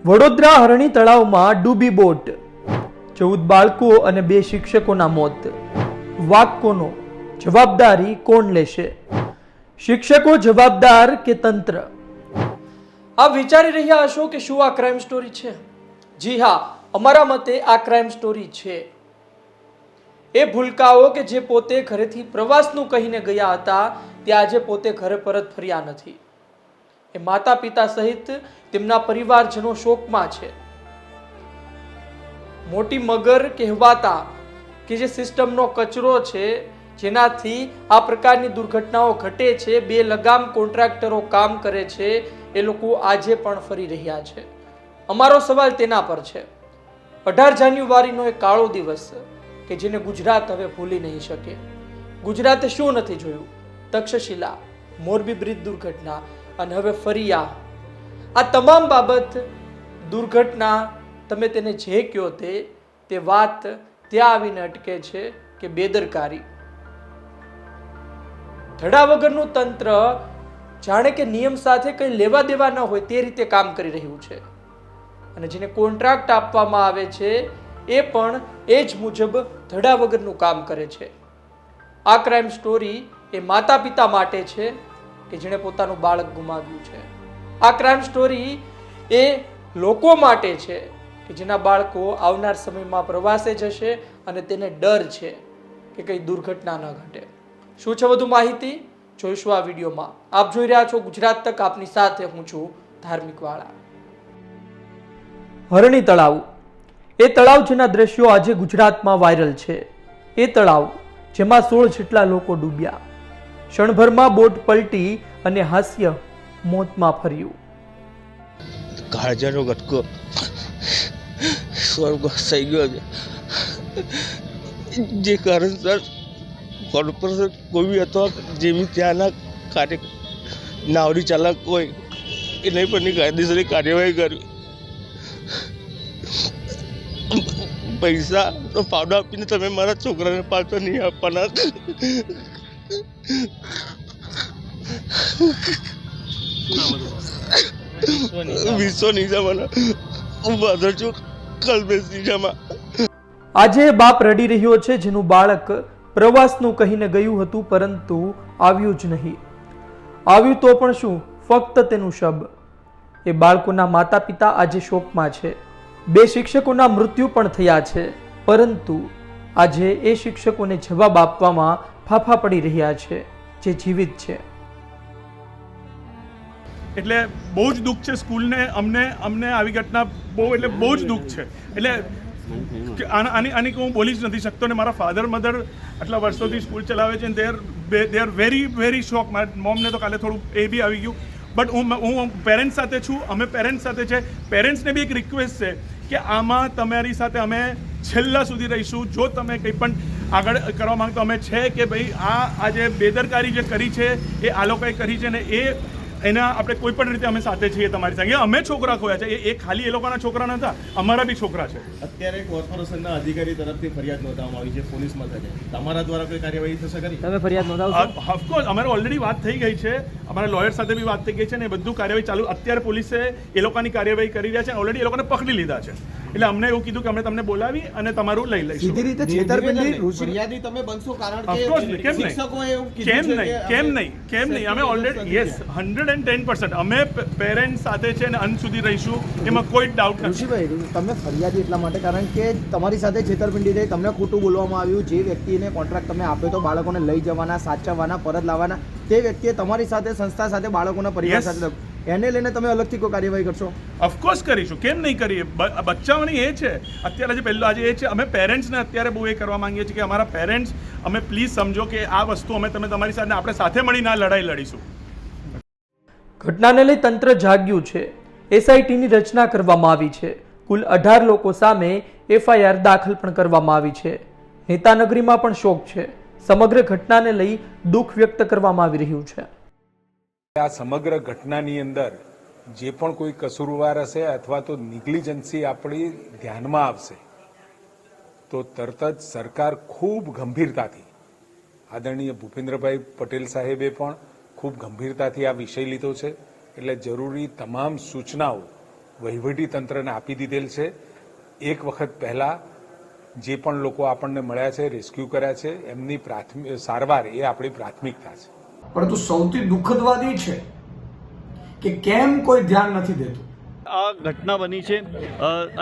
વડોદરા હરણી તળાવમાં ડૂબી બોટ, 14 બાળકો અને 2 શિક્ષકોના મોત. વાક કોનો? જવાબદારી કોણ લેશે? શિક્ષકો જવાબદાર કે તંત્ર? આપ વિચારી રહ્યા હશો કે શું આ ક્રાઇમ સ્ટોરી છે? જી હા, અમારા મતે આ ક્રાઇમ સ્ટોરી છે. એ ભૂલકાઓ કે જે પોતે ઘરેથી પ્રવાસનું કહીને ગયા હતા તે આજે પોતે ઘરે પરત ફર્યા નથી. એ માતા પિતા સહિત તેમના પરિવારજનો શોકમાં છે. મોટી મગર કહેવાતા કે જે સિસ્ટમનો કચરો છે, જેનાથી આ પ્રકારની દુર્ઘટનાઓ ઘટે છે, બે લગામ કોન્ટ્રાક્ટરો કામ કરે છે, એ લોકો આજે પણ ફરી રહ્યા છે. અમારો સવાલ તેના પર છે. 18 જાન્યુઆરીનો એક કાળો દિવસ કે જેને ગુજરાત હવે ભૂલી નહીં શકે. ગુજરાતે શું નથી જોયું? તક્ષશિલા, મોરબી બ્રિજ દુર્ઘટના અને હવે ફરી આ તમામ બાબત દુર્ઘટના, તમે તેને જે કહો તે વાત ત્યાં આવીને અટકે છે કે બેદરકારી. ધડા વગરનું તંત્ર જાણે કે નિયમ સાથે કંઈ લેવા દેવા ન હોય તે રીતે કામ કરી રહ્યું છે, અને જેને કોન્ટ્રાક્ટ આપવામાં આવે છે એ પણ એ જ મુજબ ધડા વગરનું કામ કરે છે. આ ક્રાઇમ સ્ટોરી એ માતા પિતા માટે છે કે જેણે પોતાનું બાળક ગુમાવ્યું છે. આ ક્રાઇમ સ્ટોરી એ લોકો માટે છે કે જેના બાળકો આવનાર સમયમાં પ્રવાસે જશે અને તેને ડર છે કે કંઈ દુર્ઘટના ન ઘટે. શું છે વધુ માહિતી જોઈશું આ વિડીયોમાં. આપ જોઈ રહ્યા છો ગુજરાત તક, આપની સાથે હું છું ધાર્મિક વાળા. હરણી તળાવ, એ તળાવ જેના દ્રશ્યો આજે ગુજરાતમાં વાયરલ છે. એ તળાવ જેમાં 16 જેટલા લોકો ડૂબ્યા. ક્ષણભરમાં બોટ પલટી અને હાસ્ય મોતમાં ફર્યું. કાળજાનો ગટકો સ્વર્ગવાસ થઈ ગયો છે. જે કારણસર કોર્પોરેશન કોઈ અથવા જેવી ત્યાંના કાર્ય નાવડી ચાલક હોય એની પરની કાયદેસરની કાર્યવાહી કરવી. પૈસાનો પાવડો આપીને તમે મારા છોકરાને પાછો નહીં આપવાના. વિશ્વ નિજામાના હું ફાધર છું, કલ્પેશ નિજામા. આજે બાપ રડી રહ્યો છે જેનું બાળક પ્રવાસનું કહીને ગયું હતું પરંતુ આવ્યું જ નહીં. આવ્યું તો પણ શું, ફક્ત તેનું શબ. એ બાળકોના માતા પિતા આજે શોકમાં છે. 2 શિક્ષકોના મૃત્યુ પણ થયા છે, પરંતુ આજે એ શિક્ષકોને જવાબ આપવામાં ફાફા પડી રહ્યા છે જે જીવિત છે. એટલે બહુ જ દુઃખ છે સ્કૂલને. અમને આવી ઘટના બહુ જ દુઃખ છે. એટલે આની હું બોલી જ નથી શકતો. ને મારા ફાધર મધર આટલા વર્ષોથી સ્કૂલ ચલાવે છે, દે આર વેરી શોક. મારા મોમને તો કાલે થોડું એ બી આવી ગયું. બટ હું પેરેન્ટ્સ સાથે છું, અમે પેરેન્ટ્સ સાથે છે. પેરેન્ટ્સને બી એક રિક્વેસ્ટ છે કે આમાં તમારી સાથે અમે છેલ્લા સુધી રહીશું. જો તમે કંઈ પણ આગળ કરવા માંગતો અમે છે કે ભાઈ આ જે બેદરકારી જે કરી છે એ આ લોકોએ કરી છે, ને એના આપણે કોઈ પણ રીતે અમે સાથે છીએ તમારી સાથે. અમે છોકરા ખોયા છે, એ ખાલી એ લોકોના છોકરા નતા, અમારા બી છોકરા છે. અત્યારે કોર્પોરેશનના અધિકારી તરફથી ફરિયાદ નોંધવામાં આવી છે પોલીસ મથકે. તમારા દ્વારા કોઈ કાર્યવાહી થશે ખરી? તમે ફરિયાદ નોંધાવશો? ઓફકોર્સ અમારે ઓલરેડી વાત થઈ ગઈ છે, અમારા લોયર સાથે બી વાત થઈ ગઈ છે, ને બધું કાર્યવાહી ચાલુ. અત્યારે પોલીસે એ લોકોની કાર્યવાહી કરી રહ્યા છે, ઓલરેડી એ લોકોને પકડી લીધા છે. એટલે અમને એવું કીધું કે અમે તમને બોલાવી અને તમારું લઈ લઈશું. સીધી રીતે છેતરપિંડી ફરિયાદી તમે બનશો, કારણ કે શિક્ષકોએ એવું કીધું છે. કેમ નહીં અમે ઓલરેડી યસ 110% અમે પેરેન્ટ્સ સાથે છે અને અંત સુધી રહીશું, એમાં કોઈ ડાઉટ નથી. ઋષિભાઈ, તમે ફરિયાદી એટલા માટે કારણ કે તમારી સાથે છેતરપિંડી થઈ, તમને ખોટું બોલવામાં આવ્યું. જે વ્યક્તિને કોન્ટ્રાક્ટ તમે આપ્યો તો બાળકોને લઈ જવાના, સાચવવાના, પરત લાવવાના, તે વ્યક્તિએ તમારી સાથે સંસ્થા સાથે બાળકોના પરિવાર સાથે, એને લઈને તમે અલગથી કોઈ કાર્યવાહી કરશો? ઓફકોર્સ કરીશું, કેમ નહીં કરીએ. બચ્ચાઓની એ છે અત્યારે જે પહેલું આજે એ છે. અમે પેરેન્ટ્સને અત્યારે બહુ એ કરવા માંગીએ છીએ કે અમારા પેરેન્ટ્સ, અમે પ્લીઝ સમજો કે આ વસ્તુ અમે તમારી સાથે આપણે સાથે મળીને આ લડાઈ લડીશું. ઘટનાને લઈ તંત્ર જાગ્યું છે. એસઆઈટીની રચના કરવામાં આવી છે. કુલ 18 લોકો સામે એફઆઈઆર દાખલ પણ કરવામાં આવી છે. નેતાનગરીમાં પણ શોક છે. સમગ્ર ઘટનાને લઈ દુઃખ વ્યક્ત કરવામાં આવી રહ્યું છે. આ સમગ્ર ઘટનાની અંદર જે પણ કોઈ કસૂરવાર હશે અથવા તો નિગ્લિજન્સી આપણી ધ્યાનમાં આવશે તો તરત જ સરકાર ખૂબ ગંભીરતાથી, આદરણીય ભૂપેન્દ્રભાઈ પટેલ સાહેબે પણ ખૂબ ગંભીરતાથી આ વિષય લીધો છે. એટલે જરૂરી તમામ સૂચનાઓ વહીવટી તંત્રને આપી દીધેલ છે. એક વખત પહેલા જે પણ લોકો આપણને મળ્યા છે, રેસ્ક્યુ કર્યા છે, એમની સારવાર એ આપણી પ્રાથમિકતા છે. પરંતુ સૌથી દુઃખદ વાત એ છે કે કેમ કોઈ ધ્યાન નથી દેતું. આ ઘટના બની છે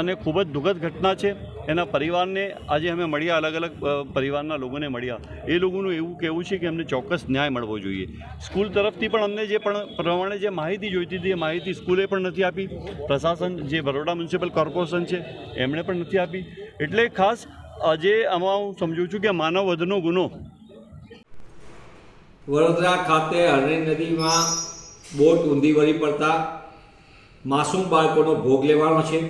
અને ખૂબ જ દુઃખદ ઘટના છે. એના પરિવારને આજે અમે મળ્યા, અલગ અલગ પરિવારના લોકોને મળ્યા. એ લોકોનું એવું કહેવું છે કે એમને ચોક્કસ ન્યાય મળવો જોઈએ. સ્કૂલ તરફથી પણ અમને જે પ્રમાણે જે માહિતી જોઈતી હતી એ માહિતી સ્કૂલે પણ નથી આપી. પ્રશાસન જે બરોડા મ્યુનિસિપલ કોર્પોરેશન છે એમણે પણ નથી આપી. એટલે ખાસ આજે આમાં હું સમજુ છું કે માનવ વધનો ગુનો. વડોદરા ખાતે હરણી નદીમાં બોટ ઊંધી વળી પડતા માસૂમ બાળકોનો ભોગ લેવાનો છે.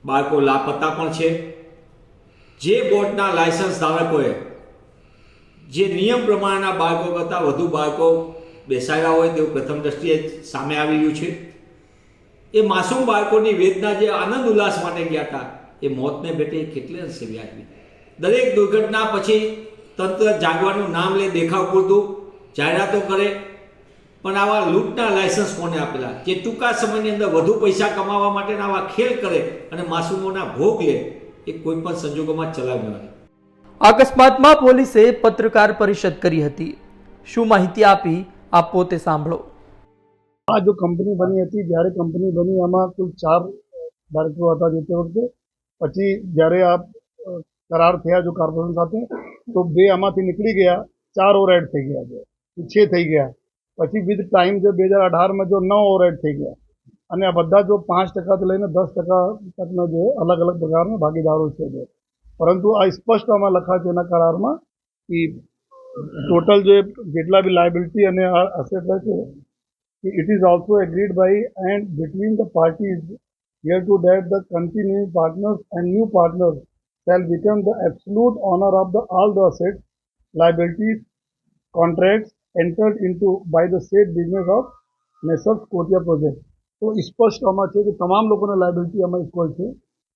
બાળકો લાપતા પણ છે. જે બોટના લાયસન્સ ધારકોએ જે નિયમ પ્રમાણેના બાળકો કરતાં વધુ બાળકો બેસાડ્યા હોય તેવું પ્રથમ દ્રષ્ટિએ સામે આવી રહ્યું છે. એ માસૂમ બાળકોની વેદના જે આનંદ ઉલ્લાસ માટે ગયા હતા એ મોતને ભેટે કેટલી અંશે વ્યાજબી. દરેક દુર્ઘટના પછી તંત્ર જાગવાનું નામ લે, દેખાવ પૂરતું જાહેરાતો કરે, પણ આવા લૂંટના લાયસન્સ કોને આપેલા જે ટૂંકા સમયની અંદર વધુ પૈસા કમાવા માટેના આવા ખેલ કરે અને માસૂમોના ભોગ લે એ કોઈ પણ સંજોગોમાં ચલાવી ન. અકસ્માતમાં પોલીસે પત્રકાર પરિષદ કરી હતી. શું માહિતી આપી આપ પોતે સાંભળો. આ જો કંપની બની હતી, જ્યારે કંપની બની આમાં કુલ 4 ડાયરેક્ટરો હતા જે તે વખતે. પછી જ્યારે આ કરાર થયા જો કોર્પોરેશન સાથે તો 2 આમાંથી નીકળી ગયા, 4 ઓવરરાઇડ થઈ ગયા છે, 6 થઈ ગયા. પછી વિથ ટાઈમ જે 2018માં જો 9 ઓવરરાઇડ થઈ ગયા અને આ બધા જો 5% લઈને 10% તકનો જે અલગ અલગ પ્રકારના ભાગીદારો છે. પરંતુ આ સ્પષ્ટ આમાં લખાય છે એના કરારમાં કે ટોટલ જે જેટલા બી લાયબિલિટી અને અસેટ છે it is also agreed by and between the parties here to that the continuing partners and new partners shall become the absolute owner of all the assets, liabilities, contracts entered into by the said business of Messrs. Kotia Project. તો સ્પષ્ટ આમાં છે કે તમામ લોકોને liability આમાં equal છે.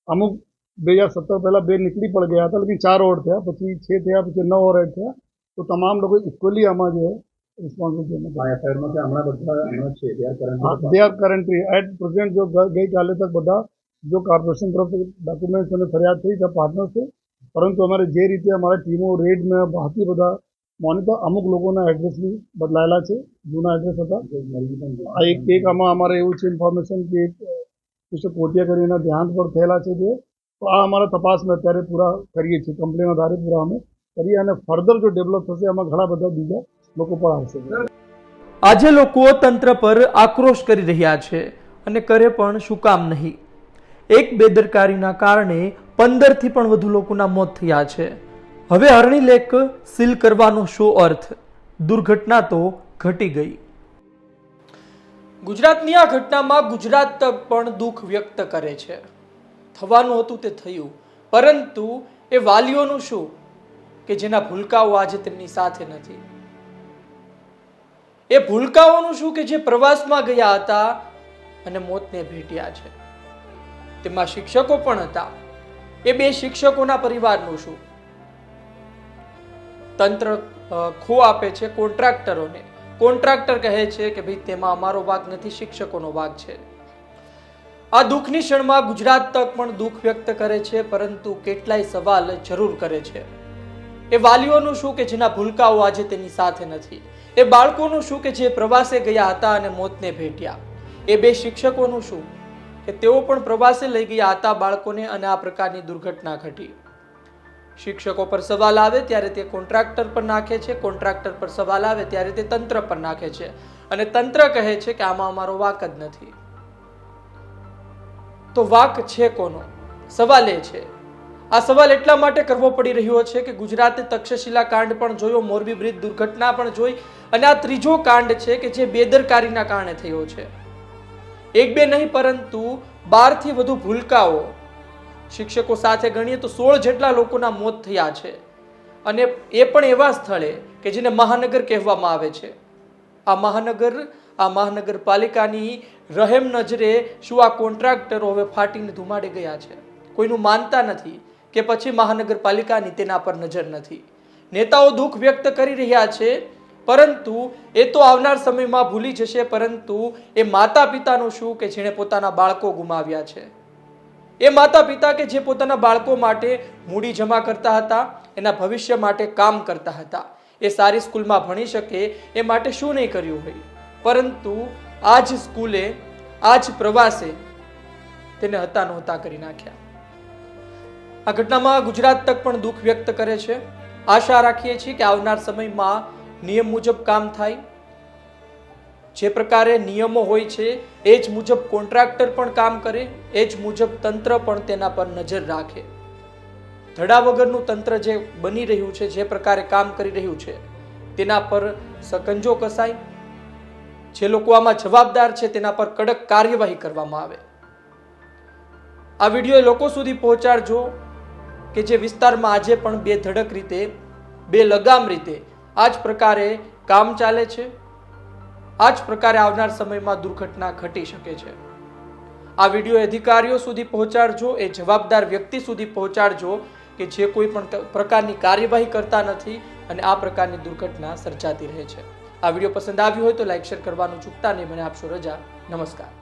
અમુક 2017 પહેલા 2 નીકળી પણ ગયા હતા, લેકિન 4 ઓવર થયા, પછી 6 થયા, પછી 9 ઓવર થયા. તો તમામ લોકો ઇક્વલી આમાં જે they are currently at present જો ગઈકાલે તક બધા જો કોર્પોરેશન તરફથી ડોક્યુમેન્ટ્સ અને ફરિયાદ થઈ છે પાર્ટનર છે. પરંતુ અમારે જે રીતે અમારા ટીમો રેડમાં બાકી બધા મોનિટર અમુક લોકોના એડ્રેસ બી બદલાયેલા છે, જૂના એડ્રેસ હતા. આ એક આમાં અમારે એવું છે ઇન્ફોર્મેશન કે મિસ્ટર કોટિયા કરીને ધ્યાન પર થયેલા છે જે. તો આ અમારા તપાસમાં અત્યારે પૂરા કરીએ છીએ, કમ્પ્લેન આધારે પૂરા અમે કરીએ અને ફર્ધર જો ડેવલપ થશે આમાં ઘણા બધા બીજા લોકો પણ આવશે. આજે લોકો તંત્ર પર આક્રોશ કરી રહ્યા છે અને કરે પણ શું કામ નહીં. એક બેદરકારીના કારણે 15 થી પણ વધુ લોકોના મોત થયા છે. હવે હરણી લેક સીલ કરવાનો શું અર્થ? દુર્ઘટના તો ઘટી ગઈ. ગુજરાતની આ ઘટનામાં ગુજરાત તક પણ દુઃખ વ્યક્ત કરે છે. થવાનું હતું તે થયું, પરંતુ એ વાલીઓનું શું કે જેના ભૂલકાઓ આજે તેમની સાથે નથી? એ ભૂલકાઓનું શું કે જે પ્રવાસમાં ગયા હતા અને મોતને ભેટ્યા છે? તેમાં શિક્ષકો પણ હતા. એ 2 શિક્ષકોના પરિવારનું શું? તંત્ર ખો આપે છે કોન્ટ્રાક્ટરોને. કોન્ટ્રાક્ટર કહે છે કે ભાઈ તેમાં અમારો ભાગ નથી, શિક્ષકોનો ભાગ છે. આ દુઃખની ક્ષણમાં ગુજરાત તક પણ દુઃખ વ્યક્ત કરે છે, પરંતુ કેટલાય સવાલ જરૂર કરે છે. એ વાલીઓનું શું કે જેના ભૂલકાઓ આજે તેની સાથે નથી? એ બાળકોનું શું કે જે પ્રવાસે ગયા હતા અને મોતને ભેટ્યા? એ 2 શિક્ષકોનું શું કે તેઓ પણ પ્રવાસે લઈ ગયા હતા બાળકોને અને આ પ્રકારની દુર્ઘટના ઘટી? શિક્ષકો પર સવાલ આવે ત્યારે તે કોન્ટ્રાક્ટર પર નાખે છે, કોન્ટ્રાક્ટર પર સવાલ આવે ત્યારે તે તંત્ર પર નાખે છે અને તંત્ર કહે છે કે આમાં અમારો વાક જ નથી. તો વાક છે કોનો? સવાલ એ છે. આ સવાલ એટલા માટે કરવો પડી રહ્યો છે કે ગુજરાતે તક્ષશિલા કાંડ પણ જોયો, મોરબી બ્રિજ દુર્ઘટના પણ જોઈ અને આ ત્રીજો કાંડ છે કે જે બેદરકારીના કારણે થયો છે. 1-2 નહીં પરંતુ 12 થી વધુ ભૂલકાઓ, શિક્ષકો સાથે ગણીએ તો 16 જેટલા લોકોના મોત થયા છે. અને એ પણ એવા સ્થળે કે જેને મહાનગર કહેવામાં આવે છે. આ મહાનગરપાલિકાની રહેમ નજરે શું આ કોન્ટ્રાક્ટરો હવે ફાટીને ધુમાડે ગયા છે? કોઈનું માનતા નથી કે પછી મહાનગરપાલિકાની તેના પર નજર નથી. નેતાઓ દુઃખ વ્યક્ત કરી રહ્યા છે પરંતુ એ તો આવનાર સમયમાં ભૂલી જશે, પરંતુ એ માતા પિતાનું શું કે જેણે પોતાના બાળકો ગુમાવ્યા છે? એ માતા પિતા કે જે પોતાના બાળકો માટે મૂડી જમા કરતા હતા, એના ભવિષ્ય માટે કામ કરતા હતા, એ સારી સ્કૂલમાં ભણી શકે એ માટે શું નહીં કર્યું હોય, પરંતુ આ જ સ્કૂલે, આ જ પ્રવાસે તેને હતા નહોતા કરી નાખ્યા. આ ઘટનામાં ગુજરાત તક પણ દુઃખ વ્યક્ત કરે છે. આશા રાખીએ છીએ કે આવનાર સમયમાં નિયમ મુજબ કામ થાય. જે પ્રકારે નિયમો હોય છે એ જ મુજબ કોન્ટ્રાક્ટર પણ કામ કરે, એ જ મુજબ તંત્ર પણ તેના પર નજર રાખે. ધડા વગરનું તંત્ર જે બની રહ્યું છે, જે પ્રકારે કામ કરી રહ્યું છે, તેના પર સકંજો કસાય. જે લોકો આમાં જવાબદાર છે તેના પર કડક કાર્યવાહી કરવામાં આવે. આ વિડીયો લોકો સુધી પહોંચાડજો કે જે વિસ્તારમાં આજે પણ બે ધડક રીતે, બે લગામ રીતે આ જ પ્રકારે કામ ચાલે છે. આ જ પ્રકારે આવનાર સમયમાં દુર્ઘટના ઘટી શકે છે. આ વિડીયો અધિકારીઓ સુધી પહોંચાડજો, એ જવાબદાર વ્યક્તિ સુધી પહોંચાડજો કે જે કોઈ પણ પ્રકારની કાર્યવાહી કરતા નથી અને આ પ્રકારની દુર્ઘટના સર્જાતી રહે છે. આ વિડીયો પસંદ આવ્યો હોય તો લાઈક શેર કરવાનું ચૂકતા નહીં. મને આપશો રજા. નમસ્કાર.